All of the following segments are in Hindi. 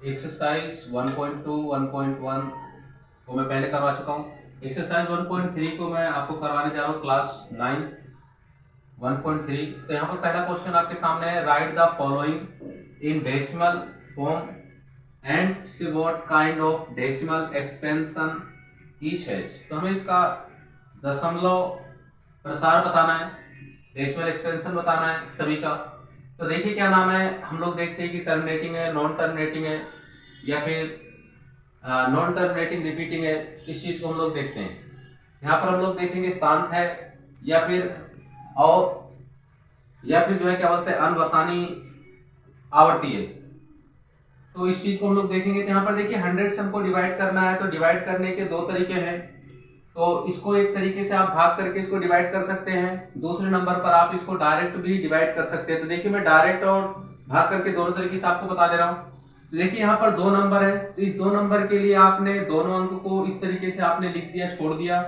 एक्सरसाइज 1.2 1.1 को मैं पहले करवा चुका हूँ। एक्सरसाइज 1.3 को मैं आपको करवाने जा रहा हूँ क्लास 9 1.3। तो यहाँ पर पहला क्वेश्चन आपके सामने है, write the following in decimal form and say what kind of decimal expansion each has. तो हमें इसका दशमलव प्रसार बताना है, डेसिमल एक्सपेंशन बताना है सभी का। तो देखिए क्या नाम है, हम लोग देखते हैं कि टर्मिनेटिंग है, नॉन टर्मिनेटिंग है, या फिर नॉन टर्मिनेटिंग रिपीटिंग है। इस चीज को हम लोग देखते हैं। यहाँ पर हम लोग देखेंगे शांत है या फिर जो है क्या बोलते हैं अनवसानी आवर्ती है। तो इस चीज को हम लोग देखेंगे। तो यहाँ पर देखिए 100 से हमको डिवाइड करना है, तो डिवाइड करने के दो तरीके हैं। तो इसको एक तरीके से आप भाग करके इसको डिवाइड कर सकते हैं, दूसरे नंबर पर आप इसको डायरेक्ट भी डिवाइड कर सकते हैं। तो देखिए मैं डायरेक्ट और भाग करके दोनों तरीके से आपको बता दे रहा हूँ। तो देखिए यहाँ पर दो नंबर है, तो इस दो नंबर के लिए आपने दोनों अंक को इस तरीके से आपने लिख दिया, छोड़ दिया।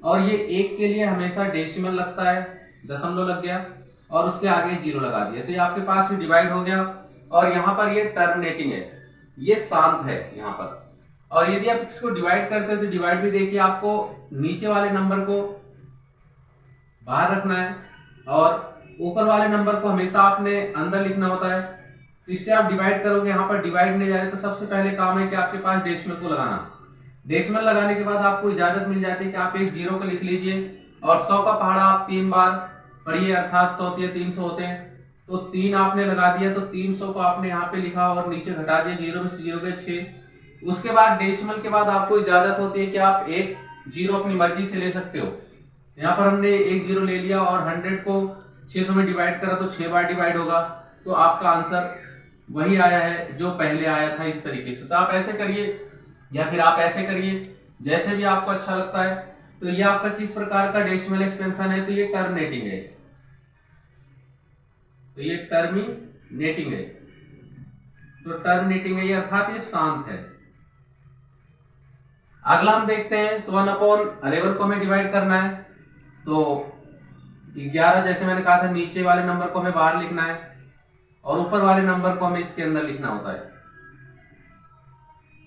और ये एक के लिए हमेशा डेसिमल लगता है, दशमलव लग गया, और उसके आगे जीरो लगा दिया, तो ये आपके पास डिवाइड हो गया। और यहाँ पर ये टर्मिनेटिंग है, ये शांत है यहाँ पर। और यदि आप इसको डिवाइड करते हैं तो डिवाइड भी देखिए आपको नीचे वाले नंबर को बाहर रखना है और ऊपर वाले नंबर को हमेशा आपने अंदर लिखना होता है। तो इससे आप डिवाइड करोगे, यहाँ पर डिवाइड नहीं जा रहे, तो सबसे पहले काम है कि आपके पास डेसिमल को लगाना। डेसिमल लगाने के बाद आपको इजाजत मिल जाती है कि आप एक जीरो को लिख लीजिए और 100 का पहाड़ा आप 3 बार पढ़िए, अर्थात 100 या 300 होते हैं। तो 3 आपने लगा दिया, तो 300 को आपने यहाँ पे लिखा और नीचे घटा दिया, जीरो में से जीरो गए 6। उसके बाद डेसिमल के बाद आपको इजाजत होती है कि आप एक जीरो अपनी मर्जी से ले सकते हो। यहाँ पर हमने एक जीरो ले लिया और 100 को 600 में डिवाइड करा तो 6 बार डिवाइड होगा, तो आपका आंसर वही आया है जो पहले आया था, इस तरीके से। तो आप ऐसे करिए या फिर आप ऐसे करिए, जैसे भी आपको अच्छा लगता है। तो ये आपका किस प्रकार का डेसिमल एक्सपेंशन है, तो ये टर्मिनेटिंग है। तो ये टर्मिनेटिंग है, तो टर्मिनेटिंग है ये, अर्थात ये शांत है। अगला हम देखते हैं, तो 1/11 को हमें डिवाइड करना है। तो 11 जैसे मैंने कहा था, नीचे वाले नंबर को हमें बाहर लिखना है और ऊपर वाले नंबर को हमें इसके अंदर लिखना होता है।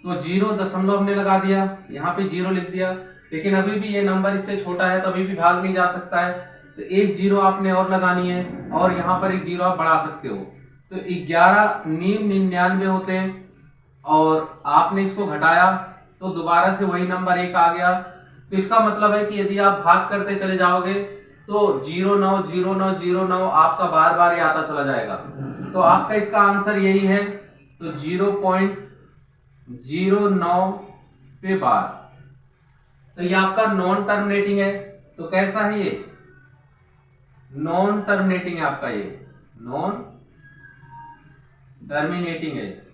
तो जीरो दशमलव हमने लगा दिया, यहाँ पे जीरो लिख दिया, लेकिन अभी भी ये नंबर इससे छोटा है, तो अभी भी भाग नहीं जा सकता है। तो एक जीरो आपने और लगानी है और यहाँ पर एक जीरो आप बढ़ा सकते हो। तो 11 नीम 99 होते हैं और आपने इसको घटाया तो दोबारा से वही नंबर 1 आ गया। तो इसका मतलब है कि यदि आप भाग करते चले जाओगे तो 090909 आपका बार बार ये आता चला जाएगा। तो आपका इसका आंसर यही है, तो 0.09 पे बार। तो ये आपका नॉन टर्मिनेटिंग है। तो कैसा है ये, नॉन टर्मिनेटिंग है आपका, ये नॉन टर्मिनेटिंग है,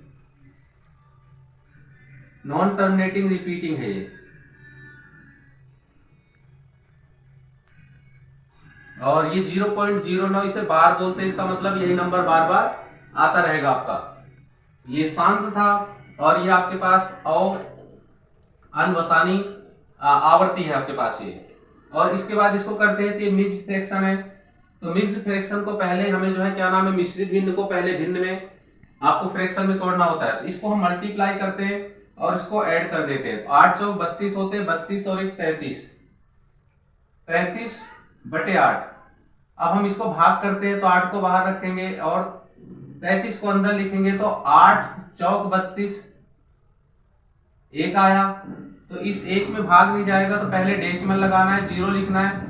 नॉन टर्मिनेटिंग रिपीटिंग है ये। और ये 0.09 इसे बार बोलते हैं, इसका मतलब यही नंबर बार बार आता रहेगा आपका। ये शांत था और ये आपके पास अनवसानी आवर्ती है आपके पास ये। और इसके बाद इसको करते हैं, तो ये मिक्स्ड फ्रैक्शन है। तो मिक्स्ड फ्रैक्शन को पहले हमें जो है क्या नाम है, मिश्रित भिन्न को पहले भिन्न में आपको फ्रैक्शन में तोड़ना होता है। तो इसको हम मल्टीप्लाई करते हैं और इसको ऐड कर देते हैं। तो 8 चौक 32 होते हैं, 32 और 1 33, 35/8। अब हम इसको भाग करते हैं, तो 8 को बाहर रखेंगे और 33 को अंदर लिखेंगे। तो 8 चौक 32, 1 आया। तो इस 1 में भाग नहीं जाएगा, तो पहले डेसिमल लगाना है, जीरो लिखना है।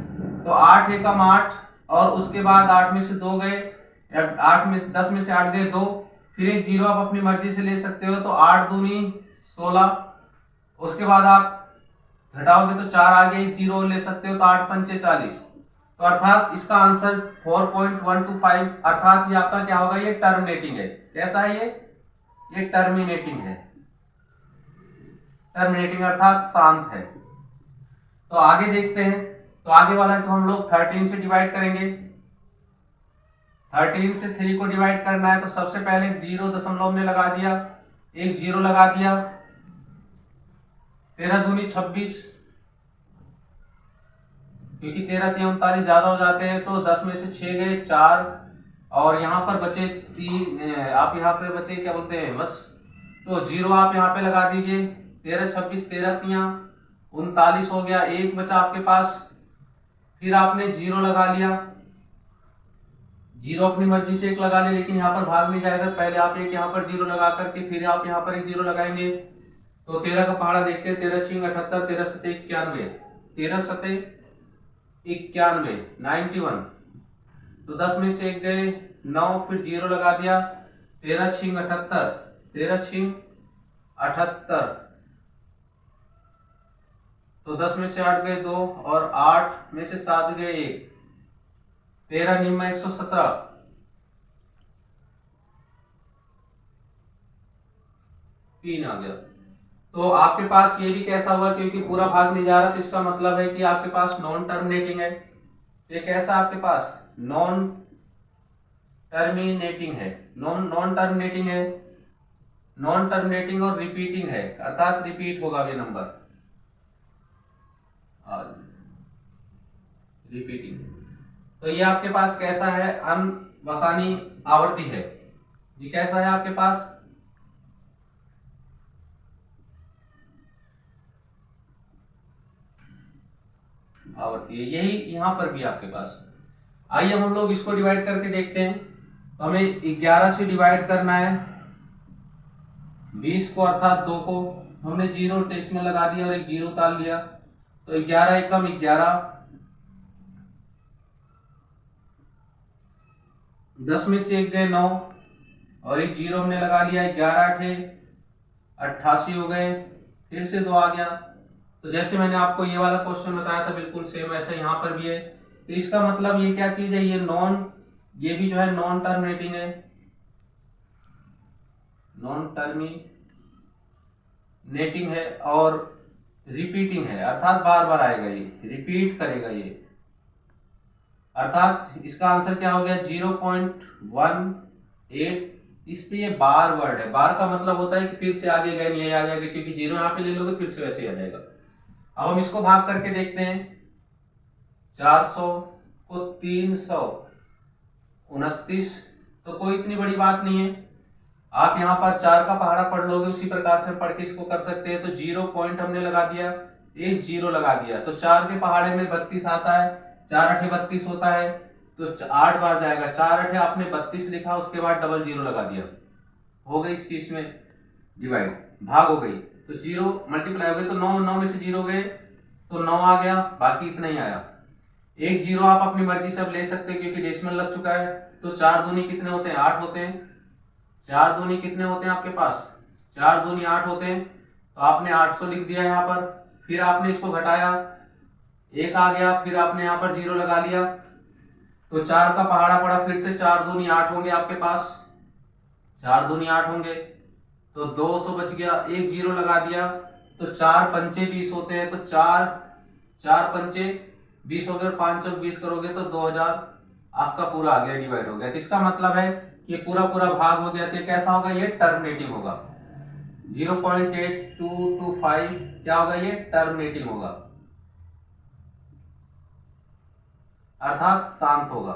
तो 8 एकम 8 और उसके बाद 8 में से 2 गए, 8 में 10 में से 8 गए 2, फिर एक जीरो आप अपनी मर्जी से ले सकते हो। तो 8 दूनी 16, उसके बाद आप घटाओगे तो 4 आ गए, एक जीरो ले सकते हो। तो 8 पंचे 40। तो अर्थात इसका आंसर 4.125, अर्थात ये आपका क्या होगा, ये टर्मिनेटिंग है। कैसा है ये टर्मिनेटिंग है, टर्मिनेटिंग अर्थात शांत है। तो आगे देखते हैं, तो आगे वाला तो हम लोग 13 से डिवाइड करेंगे। 13 से 3 को डिवाइड करना है, तो सबसे पहले जीरो दशमलव में लगा दिया, एक जीरो लगा दिया। 13 दूनी 26, क्योंकि 13 3 39 ज्यादा हो जाते हैं। तो 10 में से 6 गए 4 और यहाँ पर बचे 3, आप यहाँ पर बचे क्या बोलते हैं, बस तो 0 आप यहाँ पे लगा दीजिए, 13 26 13 तियां 39 हो गया, 1 बचा आपके पास। फिर आपने 0 लगा लिया, 0 अपनी मर्जी से 1 लगा ले, लेकिन यहाँ पर भाग नहीं जाएगा। पहले आप एक यहाँ पर 0 लगा करके फिर आप यहाँ पर एक 0 लगाएंगे। तो 13 का पहाड़ा देखते हैं, 13 छिंग 78, 13 सते 91, 13 सते 91 91। तो 10 में से 1 गए 9, फिर 0 लगा दिया, 13 छिंग 78, 13 छिंग 78। तो 10 में से 8 गए 2 और 8 में से 7 गए 1, 13 निम्न 117, 3 आ गया। तो आपके पास ये भी कैसा हुआ, क्योंकि पूरा भाग नहीं जा रहा, तो इसका मतलब है कि आपके पास नॉन टर्मिनेटिंग है। ये कैसा आपके पास नॉन टर्मिनेटिंग है, नॉन टर्मिनेटिंग है, नॉन टर्मिनेटिंग और रिपीटिंग है, अर्थात रिपीट होगा ये नंबर, रिपीटिंग। तो ये आपके पास कैसा है, अनवसानी आवर्ती है। ये कैसा है आपके पास आवर्ती है, यही यहां पर भी आपके पास। आइए हम लोग इसको डिवाइड करके देखते हैं। तो हमें 11 से डिवाइड करना है 20 को, अर्थात 2 को हमने 0 टेस्ट में लगा दिया और एक 0 उतार लिया। तो 11 एकम 11, 10 में से 1 गए 9 और एक 0 हमने लगा लिया, 11 8 88 हो गए, फिर से 2 आ गया। तो जैसे मैंने आपको ये वाला क्वेश्चन बताया था बिल्कुल सेम ऐसा यहाँ पर भी है। तो इसका मतलब ये क्या चीज है, ये भी जो है नॉन टर्मिनेटिंग है, नॉन टर्मिनेटिंग है और रिपीटिंग है, अर्थात बार बार आएगा, ये रिपीट करेगा ये। अर्थात इसका आंसर क्या हो गया 0.18। इस पे ये बार वर्ड है, बार का मतलब होता है कि फिर से आगे गए नहीं आ जाएगा, क्योंकि 0 यहाँ पे ले लोगे फिर से वैसे ही आ जाएगा। अब हम इसको भाग करके देखते हैं, 400 को 329, तो कोई इतनी बड़ी बात नहीं है। आप यहाँ पर 4 का पहाड़ा पढ़ लोगे, उसी प्रकार से पढ़ के इसको कर सकते हैं। तो 0 पॉइंट हमने लगा दिया, एक 0 लगा दिया, तो 4 के पहाड़े में 32 आता है, 4 8 32 होता है, तो 8 बार जाएगा, 4 8 आपने 32 लिखा, उसके बाद डबल 0 लगा दिया, हो गई इसकी इसमें डिवाइड, भाग हो गई। तो 0 मल्टीप्लाई हो गई, तो 9 में से 0 गए तो 9 आ गया, बाकी इतना ही आया। एक 0 आप अपनी मर्जी से अब ले सकते हैं, क्योंकि डेसिमल लग चुका है। तो 4 दूनी कितने होते हैं, 8 होते हैं। 4 दूनी कितने होते हैं आपके पास, 4 दूनी 8 होते हैं। तो आपने 800 लिख दिया यहाँ पर, फिर आपने इसको घटाया, 1 आ गया, फिर आपने यहाँ पर 0 लगा लिया, तो 4 का पहाड़ा पड़ा, फिर से 4 दूनी 8 होंगे आपके पास, 4 दूनी 8 होंगे, तो 200 बच गया, एक 0 लगा दिया, तो 4 पंचे 20 होते हैं, तो 4 पंचे 20 हो गए, 5 चौक 20 करोगे तो 2000 आपका पूरा आ गया, डिवाइड हो गया। तो इसका मतलब है कि पूरा भाग हो गया। तो कैसा होगा, ये टर्मिनेटिंग होगा। 0.8225 क्या होगा, ये टर्मिनेटिंग होगा, अर्थात शांत होगा।